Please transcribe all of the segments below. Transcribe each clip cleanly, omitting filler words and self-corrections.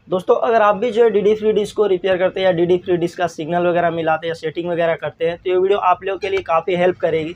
दोस्तों अगर आप भी जो है डीडी फ्री डिश को रिपेयर करते हैं या डीडी फ्री डिश का सिग्नल वगैरह मिलाते हैं या सेटिंग वगैरह करते हैं तो ये वीडियो आप लोगों के लिए काफ़ी हेल्प करेगी,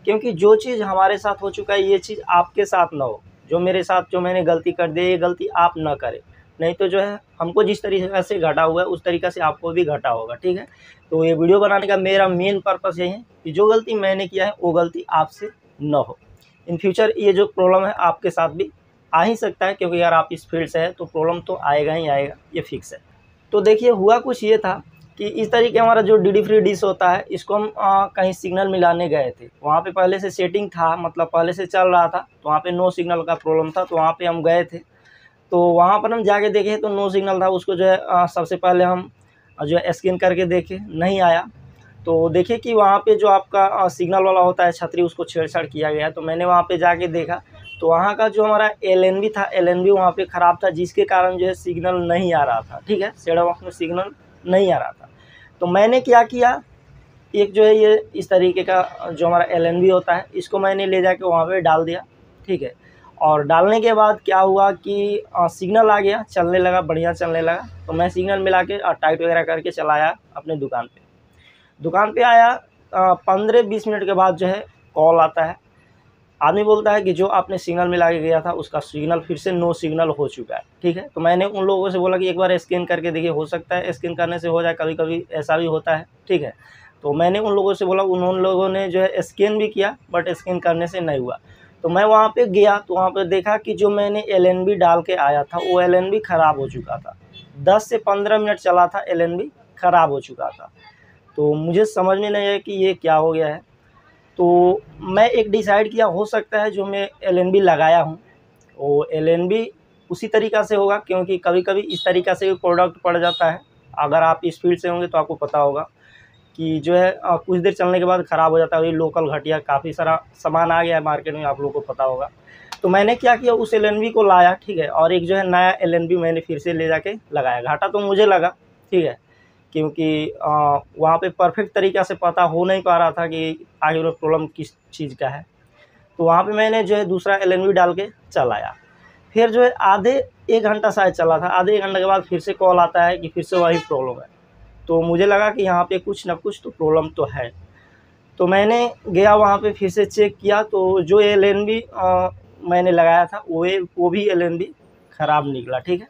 क्योंकि जो चीज़ हमारे साथ हो चुका है ये चीज़ आपके साथ ना हो। जो मेरे साथ जो मैंने गलती कर दी ये गलती आप ना करें, नहीं तो जो है हमको जिस तरीके से घटा हुआ है उस तरीके से आपको भी घटा होगा। ठीक है, तो ये वीडियो बनाने का मेरा मेन पर्पस यही है कि जो गलती मैंने किया है वो गलती आपसे न हो। इन फ्यूचर ये जो प्रॉब्लम है आपके साथ भी आ ही सकता है, क्योंकि यार आप इस फील्ड से है तो प्रॉब्लम तो आएगा ही आएगा, ये फिक्स है। तो देखिए हुआ कुछ ये था कि इस तरीके हमारा जो डीडी फ्री डिश होता है इसको हम कहीं सिग्नल मिलाने गए थे। वहाँ पे पहले से सेटिंग था, मतलब पहले से चल रहा था, तो वहाँ पे नो सिग्नल का प्रॉब्लम था, तो वहाँ पे हम गए थे। तो वहाँ पर हम जाके देखे तो नो सिग्नल था। उसको जो है सबसे पहले हम जो है स्कैन करके देखे, नहीं आया। तो देखिए कि वहाँ पे जो आपका सिग्नल वाला होता है छतरी, उसको छेड़छाड़ किया गया है। तो मैंने वहाँ पे जाके देखा तो वहाँ का जो हमारा एलएनबी था, एलएनबी वहाँ पे ख़राब था, जिसके कारण जो है सिग्नल नहीं आ रहा था। ठीक है, सेट बॉक्स में सिग्नल नहीं आ रहा था। तो मैंने क्या किया, एक जो है ये इस तरीके का जो हमारा एलएनबी होता है इसको मैंने ले जाके वहाँ पे डाल दिया। ठीक है, और डालने के बाद क्या हुआ कि सिग्नल आ गया, चलने लगा, बढ़िया चलने लगा। तो मैं सिग्नल मिला के टाइट वगैरह करके चलाया अपने दुकान पे आया। 15-20 मिनट के बाद जो है कॉल आता है। आदमी बोलता है कि जो आपने सिग्नल मिला के गया था उसका सिग्नल फिर से नो सिग्नल हो चुका है। ठीक है, तो मैंने उन लोगों से बोला कि एक बार स्कैन करके देखिए, हो सकता है स्कैन करने से हो जाए, कभी कभी ऐसा भी होता है। ठीक है, तो मैंने उन लोगों से बोला, उन लोगों ने जो है स्कैन भी किया बट स्कैन करने से नहीं हुआ। तो मैं वहाँ पे गया तो वहाँ पे देखा कि जो मैंने एलएनबी डाल के आया था वो एलएनबी ख़राब हो चुका था। 10 से 15 मिनट चला था, एलएनबी ख़राब हो चुका था। तो मुझे समझ में नहीं आया कि ये क्या हो गया है। तो मैं एक डिसाइड किया, हो सकता है जो मैं एलएनबी लगाया हूँ वो एलएनबी उसी तरीक़ा से होगा, क्योंकि कभी कभी इस तरीक़ा से भी प्रोडक्ट पड़ जाता है। अगर आप इस फील्ड से होंगे तो आपको पता होगा कि जो है कुछ देर चलने के बाद ख़राब हो जाता है। वही लोकल घटिया काफ़ी सारा सामान आ गया है मार्केट में, आप लोगों को पता होगा। तो मैंने क्या किया, उस एलएनबी को लाया। ठीक है, और एक जो है नया एलएनबी मैंने फिर से ले जाके लगाया। घाटा तो मुझे लगा, ठीक है, क्योंकि वहाँ पे परफेक्ट तरीक़ा से पता हो नहीं पा रहा था कि आगे में प्रॉब्लम किस चीज़ का है। तो वहाँ पे मैंने जो है दूसरा एलएनबी डाल के चलाया। फिर जो है आधे 1 घंटा शायद चला था। आधे 1 घंटे के बाद फिर से कॉल आता है कि फिर से वही प्रॉब्लम है। तो मुझे लगा कि यहाँ पे कुछ ना कुछ तो प्रॉब्लम तो है। तो मैंने गया वहाँ पे, फिर से चेक किया तो जो एलएनबी मैंने लगाया था वो भी एलएनबी ख़राब निकला। ठीक है,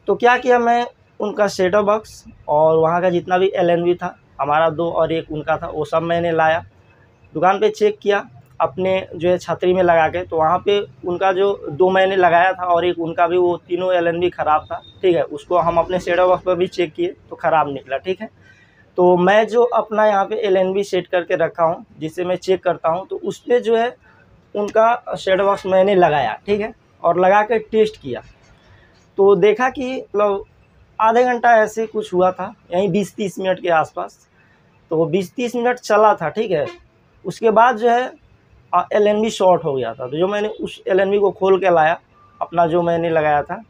तो क्या किया, मैं उनका सेट टॉप बॉक्स और वहाँ का जितना भी एलएनबी था, हमारा 2 और 1 उनका था, वो सब मैंने लाया। दुकान पे चेक किया अपने जो है छतरी में लगा के, तो वहाँ पे उनका जो 2 मैंने लगाया था और 1 उनका भी, वो तीनों एलएनबी ख़राब था। ठीक है, उसको हम अपने सेट टॉप बॉक्स पर भी चेक किए तो ख़राब निकला। ठीक है, तो मैं जो अपना यहाँ पे एलएनबी सेट करके रखा हूँ जिससे मैं चेक करता हूँ, तो उस पर जो है उनका सेट टॉप बॉक्स मैंने लगाया। ठीक है, और लगा के टेस्ट किया तो देखा कि मतलब आधे घंटा ऐसे कुछ हुआ था, यहीं 20-30 मिनट के आसपास। तो वो 20-30 मिनट चला था। ठीक है, उसके बाद जो है एलएनबी शॉर्ट हो गया था। तो जो मैंने उस एलएनबी को खोल के लाया, अपना जो मैंने लगाया था,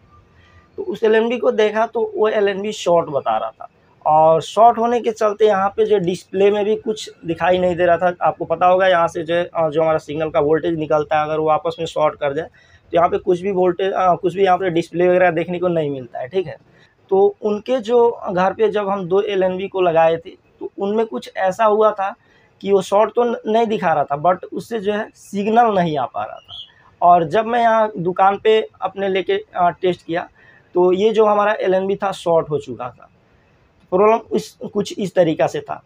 तो उस एलएनबी को देखा तो वो एलएनबी शॉर्ट बता रहा था। और शॉर्ट होने के चलते यहाँ पे जो डिस्प्ले में भी कुछ दिखाई नहीं दे रहा था। आपको पता होगा यहाँ से जो हमारा सिग्नल का वोल्टेज निकलता है, अगर वो आपस में शॉर्ट कर जाए तो यहाँ पे कुछ भी वोल्टेज कुछ भी यहाँ पे डिस्प्ले वगैरह देखने को नहीं मिलता है। ठीक है, तो उनके जो घर पे जब हम 2 एलएनबी को लगाए थे तो उनमें कुछ ऐसा हुआ था कि वो शॉर्ट तो नहीं दिखा रहा था, बट उससे जो है सिग्नल नहीं आ पा रहा था। और जब मैं यहाँ दुकान पे अपने लेके टेस्ट किया तो ये जो हमारा एलएनबी था शॉर्ट हो चुका था। प्रॉब्लम कुछ इस तरीक़ा से था।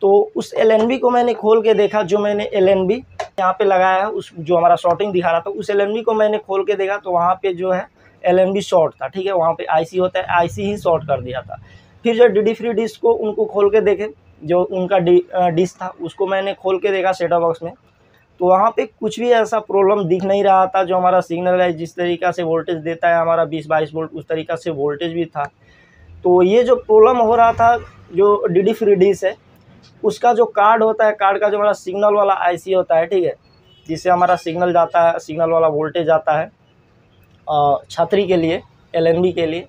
तो उस एलएनबी को मैंने खोल के देखा, जो मैंने एलएनबी यहाँ पे लगाया है, उस जो हमारा शॉर्टिंग दिखा रहा था, उस एलएनबी को मैंने खोल के देखा तो वहाँ पे जो है एलएनबी शॉर्ट था। ठीक है, वहाँ पे आईसी होता है, आईसी ही शॉर्ट कर दिया था। फिर जो डीडी फ्री डिश को उनको खोल के देखे, जो उनका डिश था उसको मैंने खोल के देखा सेट टॉप बॉक्स में, तो वहाँ पे कुछ भी ऐसा प्रॉब्लम दिख नहीं रहा था। जो हमारा सिग्नल है जिस तरीक़ा से वोल्टेज देता है हमारा 20-22 वोल्ट, उस तरीक़ा से वोल्टेज भी था। तो ये जो प्रॉब्लम हो रहा था, जो डीडी फ्री डिश है उसका जो कार्ड होता है, कार्ड का जो हमारा सिग्नल वाला आईसी होता है, ठीक है, जिससे हमारा सिग्नल जाता है, सिग्नल वाला वोल्टेज आता है छतरी के लिए, एलएनबी के लिए,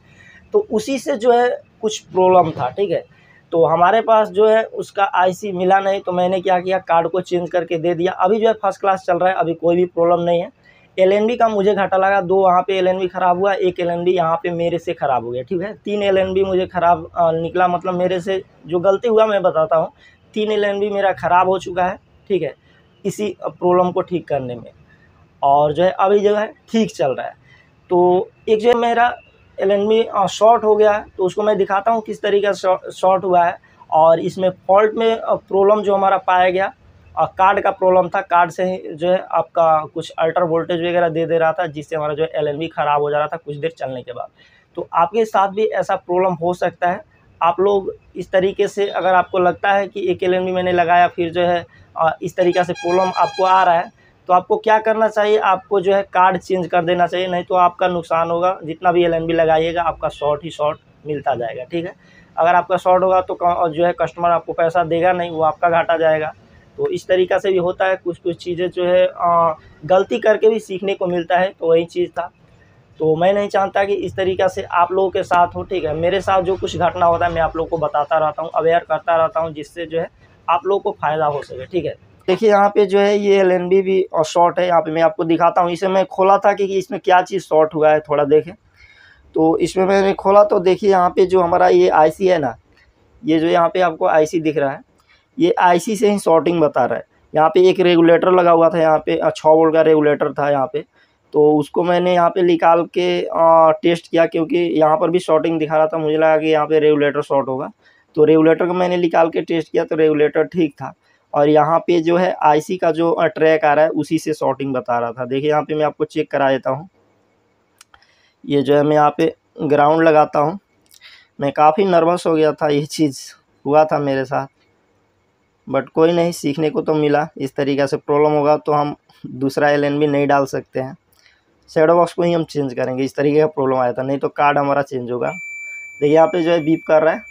तो उसी से जो है कुछ प्रॉब्लम था। ठीक है, तो हमारे पास जो है उसका आईसी मिला नहीं, तो मैंने क्या किया, कार्ड को चेंज करके दे दिया। अभी जो है फर्स्ट क्लास चल रहा है, अभी कोई भी प्रॉब्लम नहीं है। LNB का मुझे घाटा लगा, 2 वहाँ पे LNB ख़राब हुआ, 1 LNB यहाँ पे मेरे से ख़राब हो गया, ठीक है। 3 LNB मुझे ख़राब निकला, मतलब मेरे से जो गलती हुआ मैं बताता हूँ। 3 LNB मेरा ख़राब हो चुका है, ठीक है, इसी प्रॉब्लम को ठीक करने में, और जो है अभी जो है ठीक चल रहा है। तो एक जो है मेरा LNB शॉर्ट हो गया है, तो उसको मैं दिखाता हूँ किस तरीके से शॉर्ट हुआ है। और इसमें फॉल्ट में प्रॉब्लम जो हमारा पाया गया, कार्ड का प्रॉब्लम था। कार्ड से ही जो है आपका कुछ अल्टर वोल्टेज वगैरह दे रहा था, जिससे हमारा जो है LNB ख़राब हो जा रहा था कुछ देर चलने के बाद। तो आपके साथ भी ऐसा प्रॉब्लम हो सकता है। आप लोग इस तरीके से, अगर आपको लगता है कि एक LNB मैंने लगाया, फिर जो है इस तरीक़े से प्रॉब्लम आपको आ रहा है, तो आपको क्या करना चाहिए, आपको जो है कार्ड चेंज कर देना चाहिए, नहीं तो आपका नुकसान होगा। जितना भी LNB लगाइएगा आपका शॉर्ट ही शॉर्ट मिलता जाएगा, ठीक है। अगर आपका शॉर्ट होगा तो जो है कस्टमर आपको पैसा देगा नहीं, वो आपका घाटा जाएगा। तो इस तरीक़ा से भी होता है, कुछ चीज़ें जो है गलती करके भी सीखने को मिलता है। तो वही चीज़ था। तो मैं नहीं चाहता कि इस तरीक़ा से आप लोगों के साथ हो, ठीक है। मेरे साथ जो कुछ घटना होता है मैं आप लोगों को बताता रहता हूँ, अवेयर करता रहता हूँ, जिससे जो है आप लोगों को फ़ायदा हो सके, ठीक है। देखिए यहाँ पे जो है ये LNB भी शॉर्ट है। यहाँ पे मैं आपको दिखाता हूँ। इसे मैं खोला था कि इसमें क्या चीज़ शॉर्ट हुआ है, थोड़ा देखें। तो इसमें मैंने खोला तो देखिए यहाँ पे जो हमारा ये IC है ना, ये जो यहाँ पे आपको IC दिख रहा है, ये IC से ही शॉर्टिंग बता रहा है। यहाँ पे एक रेगुलेटर लगा हुआ था, यहाँ पे 6 वोल्ट का रेगुलेटर था यहाँ पे। तो उसको मैंने यहाँ पे निकाल के टेस्ट किया, क्योंकि यहाँ पर भी शॉर्टिंग दिखा रहा था। मुझे लगा कि यहाँ पे रेगुलेटर शॉर्ट होगा, तो रेगुलेटर को मैंने निकाल के टेस्ट किया तो रेगुलेटर ठीक था। और यहाँ पे जो है IC का जो ट्रैक आ रहा है उसी से शॉर्टिंग बता रहा था। देखिए यहाँ पे मैं आपको चेक करा देता हूँ। ये जो है मैं यहाँ पे ग्राउंड लगाता हूँ। मैं काफ़ी नर्वस हो गया था, ये चीज़ हुआ था मेरे साथ, बट कोई नहीं, सीखने को तो मिला। इस तरीक़े से प्रॉब्लम होगा तो हम दूसरा LNB नहीं डाल सकते हैं, शैडो बॉक्स को ही हम चेंज करेंगे। इस तरीके का प्रॉब्लम आया था, नहीं तो कार्ड हमारा चेंज होगा। देखिए यहाँ पे जो है बीप कर रहा है,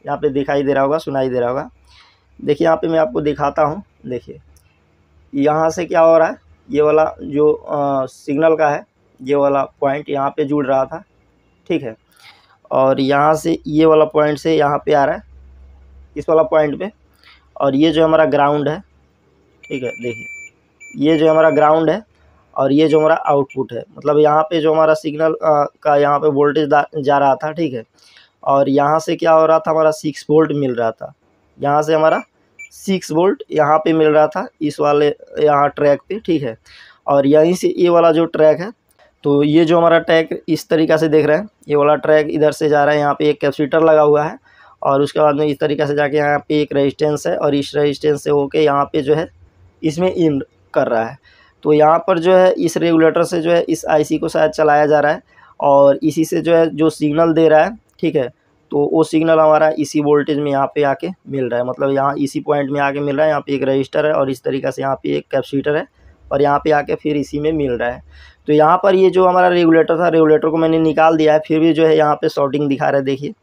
यहाँ पे दिखाई दे रहा होगा, सुनाई दे रहा होगा। देखिए यहाँ पे मैं आपको दिखाता हूँ। देखिए यहाँ से क्या हो रहा है, ये वाला जो सिग्नल का है, ये वाला पॉइंट यहाँ पे जुड़ रहा था, ठीक है। और यहाँ से ये वाला पॉइंट से यहाँ पे आ रहा है, इस वाला पॉइंट पे। और ये जो हमारा ग्राउंड है, ठीक है। देखिए ये जो हमारा ग्राउंड है और ये जो हमारा आउटपुट है, मतलब यहाँ पे जो हमारा सिग्नल का यहाँ पे वोल्टेज जा रहा था, ठीक है। और यहाँ से क्या हो रहा था, हमारा 6 वोल्ट मिल रहा था। यहाँ से हमारा 6 वोल्ट यहाँ पे मिल रहा था, इस वाले यहाँ ट्रैक पे, ठीक है। और यहीं से ये वाला जो ट्रैक है, तो ये जो हमारा ट्रैक इस तरीक़ा से देख रहे हैं, ये वाला ट्रैक इधर से जा रहा है। यहाँ पे एक कैपेसिटर लगा हुआ है, और उसके बाद में इस तरीक़े से जाके यहाँ पे एक रेजिस्टेंस है, और इस रेजिस्टेंस से होके यहाँ पे जो है इसमें इन कर रहा है। तो यहाँ पर जो है इस रेगुलेटर से जो है इस IC को शायद चलाया जा रहा है, और इसी से जो है जो सिग्नल दे रहा है, ठीक है। तो वो सिग्नल हमारा इसी वोल्टेज में यहाँ पे आके मिल रहा है, मतलब यहाँ इसी पॉइंट में आके मिल रहा है। यहाँ पे एक रजिस्टर है, और इस तरीक़े से यहाँ पे एक कैपेसिटर है, और यहाँ पे आके फिर इसी में मिल रहा है। तो यहाँ पर ये जो हमारा रेगुलेटर था, रेगुलेटर को मैंने निकाल दिया है, फिर भी जो है यहाँ पे शॉर्टिंग दिखा रहा है। देखिए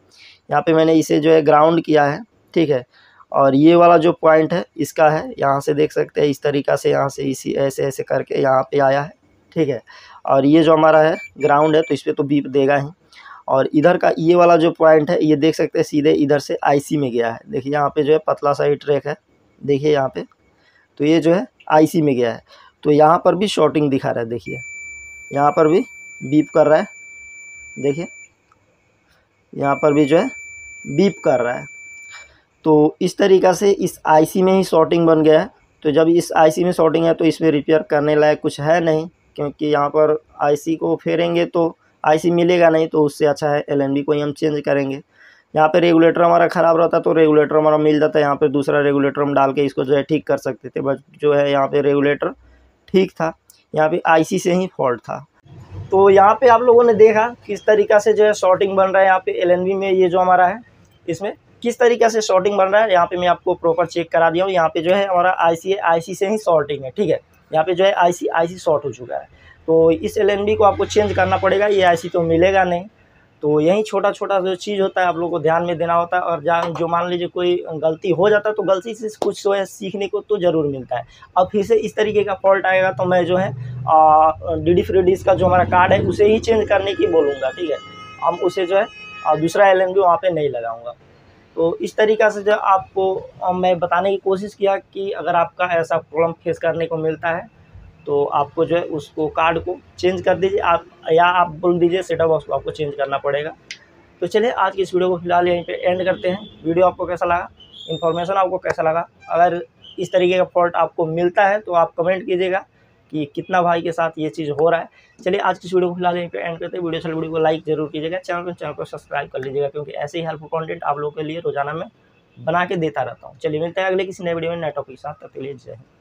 यहाँ पे मैंने इसे जो है ग्राउंड किया है, ठीक है। और ये वाला जो पॉइंट है इसका है, यहाँ से देख सकते हैं इस तरीक़ा से यहाँ से इसी ऐसे करके यहाँ पे आया है, ठीक है। और ये जो हमारा है ग्राउंड है, तो इस पर तो बीप देगा ही। और इधर का ये वाला जो पॉइंट है, ये देख सकते हैं सीधे इधर से IC में गया है। देखिए यहाँ पे जो है पतला सा ही ट्रैक है, देखिए यहाँ पे, तो ये जो है IC में गया है। तो यहाँ पर भी शॉर्टिंग दिखा रहा है, देखिए यहाँ पर भी बीप कर रहा है, देखिए यहाँ पर भी जो है बीप कर रहा है। तो इस तरीक़ा से इस IC में ही शॉर्टिंग बन गया है। तो जब इस IC में शॉर्टिंग है तो इसमें रिपेयर करने लायक कुछ है नहीं, क्योंकि यहाँ पर IC को फेरेंगे तो IC मिलेगा नहीं। तो उससे अच्छा है LNB को ही हम चेंज करेंगे। यहाँ पे रेगुलेटर हमारा ख़राब रहता तो रेगुलेटर हमारा मिल जाता है, यहाँ पे दूसरा रेगुलेटर हम डाल के इसको जो है ठीक कर सकते थे, बट जो है यहाँ पे रेगुलेटर ठीक था, यहाँ पे IC से ही फॉल्ट था। तो यहाँ पे आप लोगों ने देखा किस तरीक़ा से जो है शॉर्टिंग बन रहा है। यहाँ पे LNB में ये जो हमारा है इसमें किस तरीक़े से शॉर्टिंग बन रहा है, यहाँ पे मैं आपको प्रॉपर चेक करा दिया हूँ। यहाँ पे जो है हमारा IC है, IC से ही शॉर्टिंग है, ठीक है। यहाँ पे जो है IC शॉर्ट हो चुका है। तो इस LNB को आपको चेंज करना पड़ेगा, ये IC तो मिलेगा नहीं। तो यही छोटा छोटा जो चीज़ होता है आप लोगों को ध्यान में देना होता है। और जो मान लीजिए कोई गलती हो जाता है तो गलती से कुछ जो है सीखने को तो ज़रूर मिलता है। अब फिर से इस तरीके का फॉल्ट आएगा तो मैं जो है DD फ्री डिश का जो हमारा कार्ड है उसे ही चेंज करने की बोलूँगा, ठीक है। हम उसे जो है दूसरा LNB वहाँ पर नहीं लगाऊँगा। तो इस तरीक़ा से जो आपको मैं बताने की कोशिश किया कि अगर आपका ऐसा प्रॉब्लम फेस करने को मिलता है तो आपको जो है उसको कार्ड को चेंज कर दीजिए आप, या आप बोल दीजिए सेटअप बॉक्स को आपको चेंज करना पड़ेगा। तो चलिए आज की इस वीडियो को फिलहाल यहीं पे एंड करते हैं। वीडियो आपको कैसा लगा, इन्फॉर्मेशन आपको कैसा लगा, अगर इस तरीके का फॉल्ट आपको मिलता है तो आप कमेंट कीजिएगा कि कितना भाई के साथ ये चीज़ हो रहा है। चलिए आज की इस वीडियो को फिलहाल यहीं पे एंड करते हैं। वीडियो को लाइक जरूर कीजिएगा, चैनल को सब्सक्राइब कर लीजिएगा, क्योंकि ऐसे ही हेल्पफुल कंटेंट आप लोगों के लिए रोजाना मैं बना के देता रहता हूँ। चलिए मिलते हैं अगले किसी नए वीडियो में नए टॉपिक के साथ। तब तक के लिए जय हिंद।